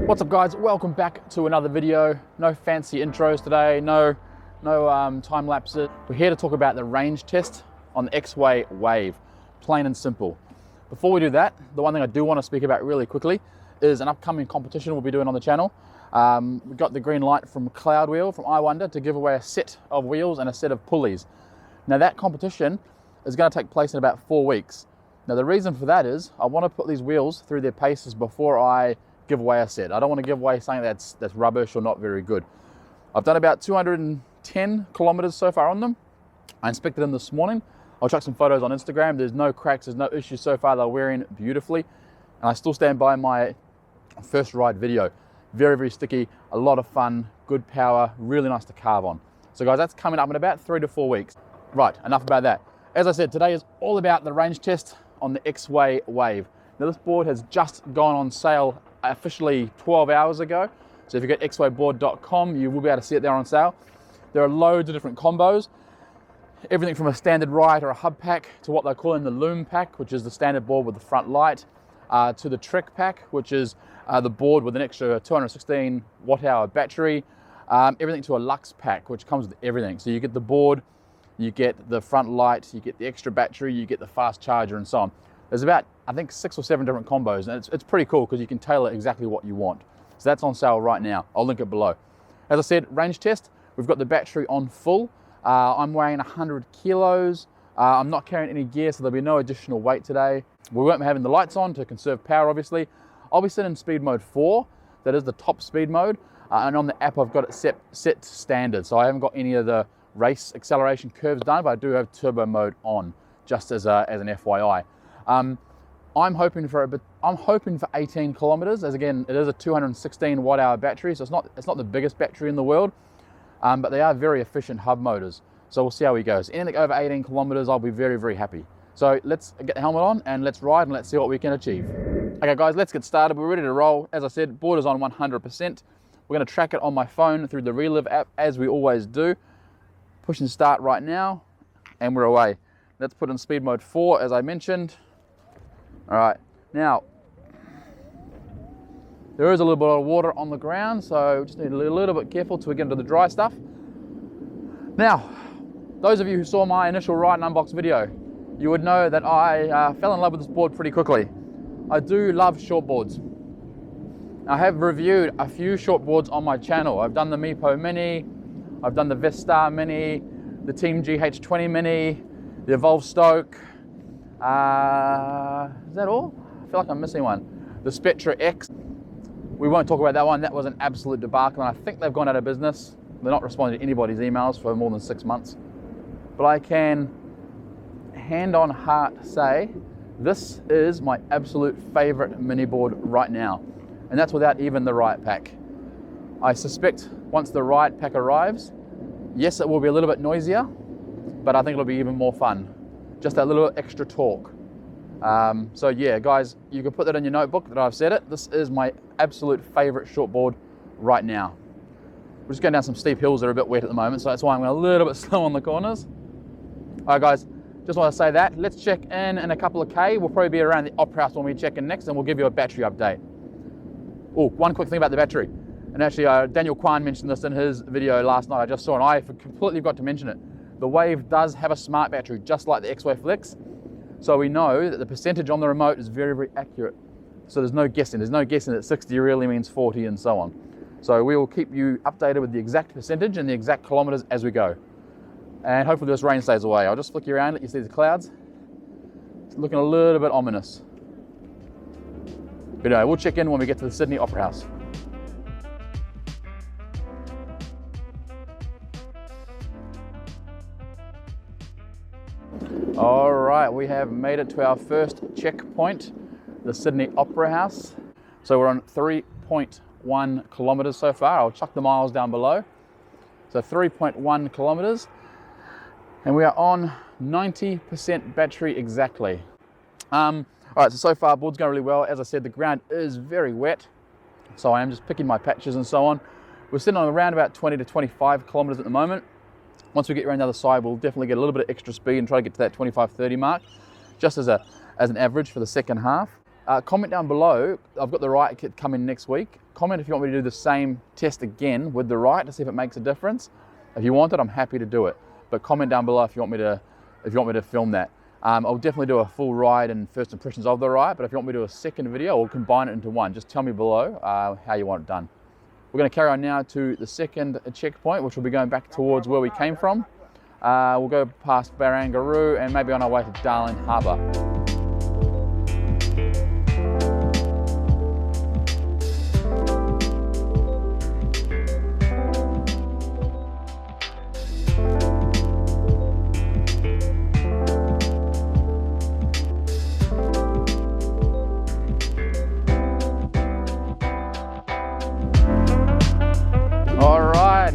What's up guys, welcome back to another video. No fancy intros today, no time lapses. We're here to talk about the range test on the Exway Wave, plain and simple. Before we do that, the one thing I do want to speak about really quickly is an upcoming competition we'll be doing on the channel. We got the green light from Cloud Wheel, from I Wonder, to give away a set of wheels and a set of pulleys. Now that competition is going to take place in about 4 weeks. Now the reason for that is I want to put these wheels through their paces before I give away a set. I don't want to give away something that's rubbish or not very good. I've done about 210 kilometers so far on them. I inspected them this morning. I'll chuck some photos on Instagram. There's no cracks, there's no issues so far. They're wearing beautifully. And I still stand by my first ride video. Very, very sticky, a lot of fun, good power, really nice to carve on. So guys, that's coming up in about 3 to 4 weeks. Right, enough about that. As I said, today is all about the range test on the Exway Wave. Now this board has just gone on sale officially 12 hours ago. So if you go to exwayboard.com, you will be able to see it there on sale. There are loads of different combos. Everything from a standard ride or a hub pack to what they're calling the Loom pack, which is the standard board with the front light, to the Trek pack, which is the board with an extra 216 watt hour battery, everything to a Lux pack, which comes with everything. So you get the board, you get the front light, you get the extra battery, you get the fast charger and so on. There's about, I think, 6 or 7 different combos, and it's pretty cool because you can tailor exactly what you want. So that's on sale right now. I'll link it below. As I said, range test, we've got the battery on full. I'm weighing 100 kilos. I'm not carrying any gear, so there'll be no additional weight today. We won't be having the lights on to conserve power, obviously. I'll be sitting in speed mode 4. That is the top speed mode. And on the app, I've got it set to standard. So I haven't got any of the race acceleration curves done, but I do have turbo mode on, just as an FYI. I'm hoping for 18 kilometers, as again, it is a 216 watt hour battery, so it's not the biggest battery in the world, but they are very efficient hub motors. So we'll see how he goes. Anything over 18 kilometers, I'll be very, very happy. So let's get the helmet on and let's ride and let's see what we can achieve. Okay guys, let's get started. We're ready to roll. As I said, board is on 100%. We're gonna track it on my phone through the Relive app, as we always do. Push and start right now, and we're away. Let's put in speed mode 4, as I mentioned. All right, now, there is a little bit of water on the ground, so we just need to be a little bit careful till we get into the dry stuff. Now, those of you who saw my initial ride and unbox video, you would know that I fell in love with this board pretty quickly. I do love short boards. I have reviewed a few short boards on my channel. I've done the Meepo Mini, I've done the Vestar Mini, the Team GH20 Mini, the Evolve Stoke. Is that all? I feel like I'm missing one. The Spectra X. We won't talk about that one. That was an absolute debacle, and I think they've gone out of business. They're not responding to anybody's emails for more than 6 months. But I can, hand on heart, say this is my absolute favorite mini board right now, and that's without even the Riot Pack. I suspect once the Riot Pack arrives, yes, it will be a little bit noisier, but I think it'll be even more fun. Just that little extra torque. So yeah, guys, you can put that in your notebook that I've said it. This is my absolute favorite shortboard right now. We're just going down some steep hills that are a bit wet at the moment, so that's why I'm going a little bit slow on the corners. All right, guys, just want to say that. Let's check in a couple of K. We'll probably be around the Opera House when we check in next, and we'll give you a battery update. Oh, one quick thing about the battery. And actually, Daniel Kwan mentioned this in his video last night. I just saw, and I completely forgot to mention it. The Wave does have a smart battery, just like the Exway Flex. So we know that the percentage on the remote is very, very accurate. So there's no guessing. There's no guessing that 60 really means 40 and so on. So we will keep you updated with the exact percentage and the exact kilometers as we go. And hopefully this rain stays away. I'll just flick you around, let you see the clouds. It's looking a little bit ominous. But anyway, we'll check in when we get to the Sydney Opera House. All right, we have made it to our first checkpoint, the Sydney Opera House. So we're on 3.1 kilometers so far. I'll chuck the miles down below. So 3.1 kilometers, and we are on 90% battery exactly. All right, so far board's going really well. As I said, the ground is very wet, so I am just picking my patches and so on. We're sitting on around about 20 to 25 kilometers at the moment. Once we get around the other side, we'll definitely get a little bit of extra speed and try to get to that 25-30 mark, just as an average for the second half. Comment down below. I've got the right kit coming next week. Comment if you want me to do the same test again with the right to see if it makes a difference. If you want it, I'm happy to do it. But comment down below if you want me to film that. I'll definitely do a full ride and first impressions of the ride, but if you want me to do a second video or combine it into one, just tell me below how you want it done. We're going to carry on now to the second checkpoint, which will be going back towards where we came from. We'll go past Barangaroo and maybe on our way to Darling Harbour.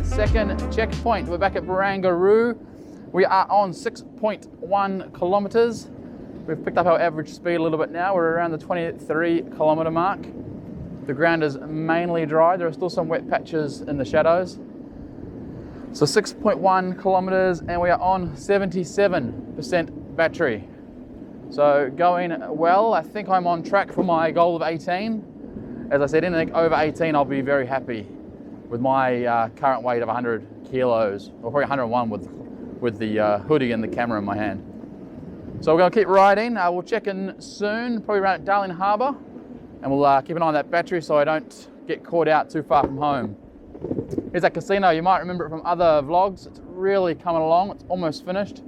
Second checkpoint, we're back at Barangaroo. We are on 6.1 kilometers. We've picked up our average speed a little bit now. We're around the 23 kilometer mark. The ground is mainly dry. There are still some wet patches in the shadows. So 6.1 kilometers and we are on 77% battery. So going well. I think I'm on track for my goal of 18. As I said, anything over 18 I'll be very happy with my current weight of 100 kilos, or probably 101 with the hoodie and the camera in my hand. So we're going to keep riding. We'll check in soon, probably around Darling Harbour, and we'll keep an eye on that battery so I don't get caught out too far from home. Here's that casino. You might remember it from other vlogs. It's really coming along. It's almost finished.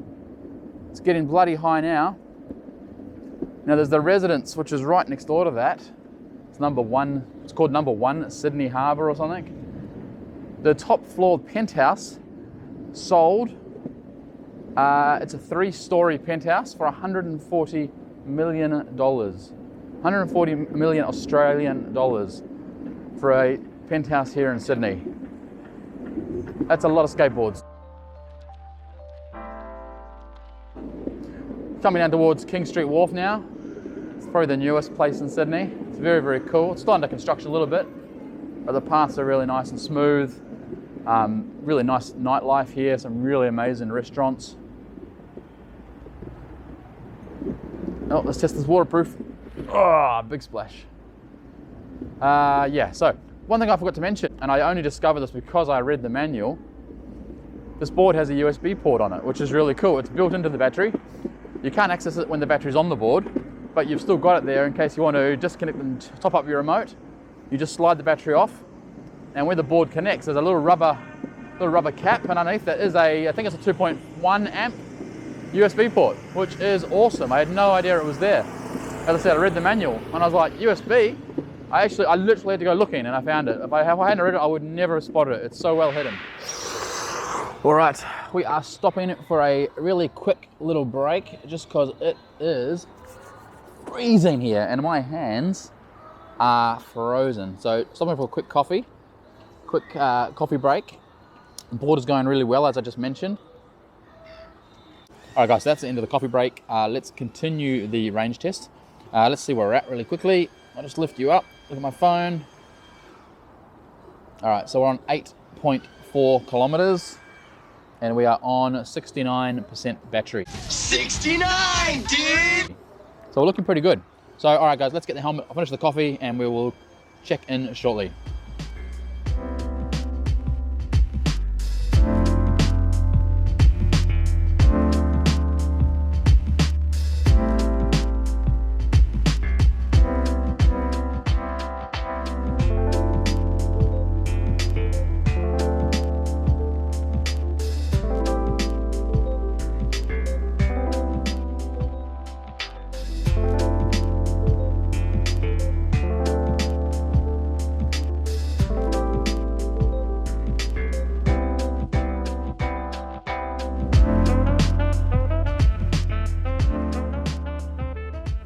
It's getting bloody high now. Now there's the residence, which is right next door to that. It's number 1. It's called number 1 Sydney Harbour or something. The top floor penthouse sold. It's a 3-story penthouse for $140 million. 140 million Australian dollars for a penthouse here in Sydney. That's a lot of skateboards. Coming down towards King Street Wharf now. It's probably the newest place in Sydney. It's very, very cool. It's still under construction a little bit, but the paths are really nice and smooth. Really nice nightlife here, some really amazing restaurants. Oh, let's test this waterproof. Oh, big splash. Yeah, so one thing I forgot to mention, and I only discovered this because I read the manual, this board has a USB port on it, which is really cool. It's built into the battery. You can't access it when the battery's on the board, but you've still got it there in case you want to disconnect and top up your remote. You just slide the battery off, and where the board connects, there's a little rubber cap, and underneath that is I think it's a 2.1 amp USB port, which is awesome. I had no idea it was there. As I said, I read the manual, and I was like, USB? I literally had to go looking, and I found it. If I hadn't read it, I would never have spotted it. It's so well hidden. All right, we are stopping for a really quick little break, just because it is freezing here, and my hands are frozen. So stopping for a quick coffee break. The board is going really well, as I just mentioned. All right, guys, so that's the end of the coffee break. Let's continue the range test. Let's see where we're at really quickly. I'll just lift you up, look at my phone. All right, so we're on 8.4 kilometers and we are on 69% battery. 69, dude! So we're looking pretty good. So, all right, guys, let's get the helmet, I'll finish the coffee, and we will check in shortly.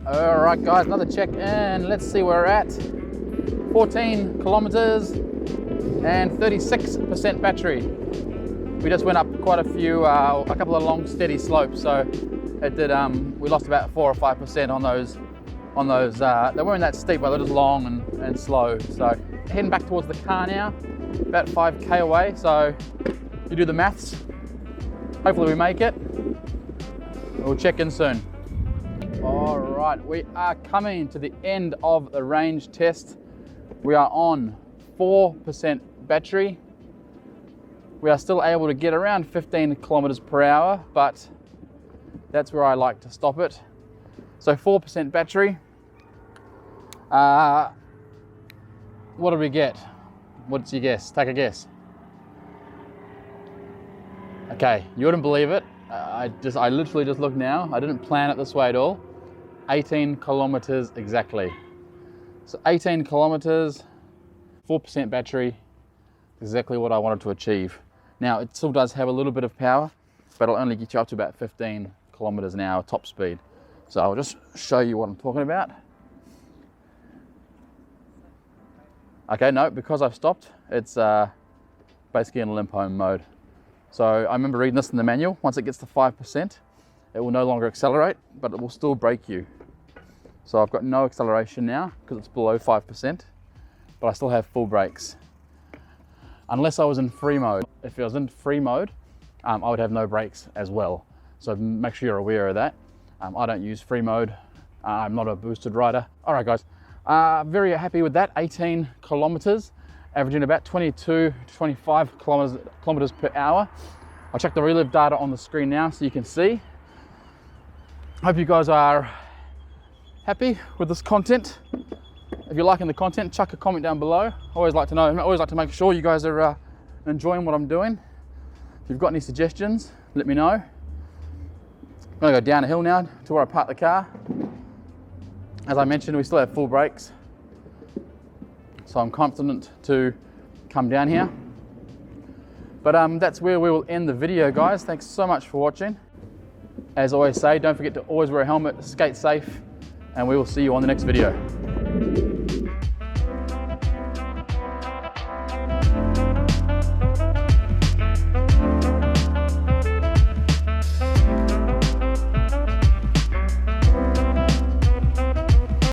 All right, guys, another check in. Let's see where we're at. 14 kilometers and 36% battery. We just went up quite a few, a couple of long steady slopes, so it did. We lost about 4 or 5% on those. They weren't that steep, but they're just long and slow. So heading back towards the car now, about 5k away. So you do the maths. Hopefully we make it. We'll check in soon. All right, we are coming to the end of the range test. We are on 4% battery. We are still able to get around 15 kilometers per hour, but that's where I like to stop it. So 4% battery. What did we get? What's your guess? Take a guess. Okay, you wouldn't believe it. I literally just looked now. I didn't plan it this way at all. 18 kilometers exactly. So 18 kilometers, 4% battery, exactly what I wanted to achieve. Now it still does have a little bit of power, but it'll only get you up to about 15 kilometers an hour top speed. So I'll just show you what I'm talking about. Okay, no, because I've stopped, it's basically in limp home mode. So I remember reading this in the manual. Once it gets to 5%, it will no longer accelerate, but it will still brake you. So I've got no acceleration now because it's below 5%, but I still have full brakes. Unless I was in free mode. If I was in free mode, I would have no brakes as well. So make sure you're aware of that. I don't use free mode. I'm not a boosted rider. All right, guys, very happy with that. 18 kilometers, averaging about 22 to 25 kilometers per hour. I'll check the relive data on the screen now so you can see. Hope you guys are happy with this content. If you're liking the content, chuck a comment down below. I always like to know, I always like to make sure you guys are enjoying what I'm doing. If you've got any suggestions, let me know. I'm gonna go down a hill now to where I parked the car. As I mentioned, we still have full brakes. So I'm confident to come down here. But that's where we will end the video, guys. Thanks so much for watching. As I always say, don't forget to always wear a helmet, skate safe, and we will see you on the next video.